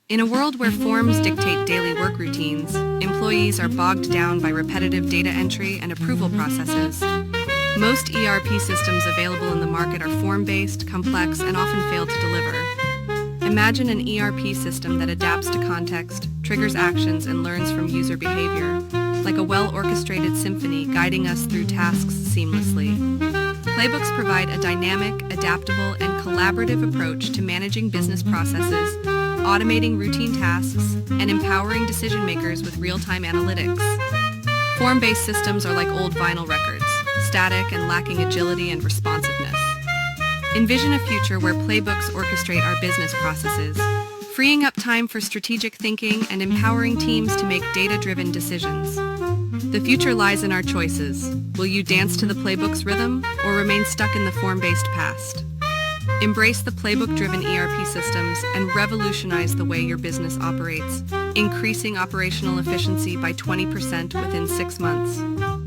In a world where forms dictate daily work routines, employees are bogged down by repetitive data entry and approval processes. Most ERP systems available in the market are form-based, complex, and often fail to deliver. Imagine an ERP system that adapts to context, triggers actions, and learns from user behavior, like a well-orchestrated symphony guiding us through tasks seamlessly. Playbooks provide a dynamic, adaptable, and collaborative approach to managing business processes, automating routine tasks, and empowering decision-makers with real-time analytics. Form-based systems are like old vinyl records, static and lacking agility and responsiveness. Envision a future where playbooks orchestrate our business processes, freeing up time for strategic thinking and empowering teams to make data-driven decisions. The future lies in our choices. Will you dance to the playbook's rhythm or remain stuck in the form-based past? Embrace the playbook-driven ERP systems and revolutionize the way your business operates, increasing operational efficiency by 20% within 6 months.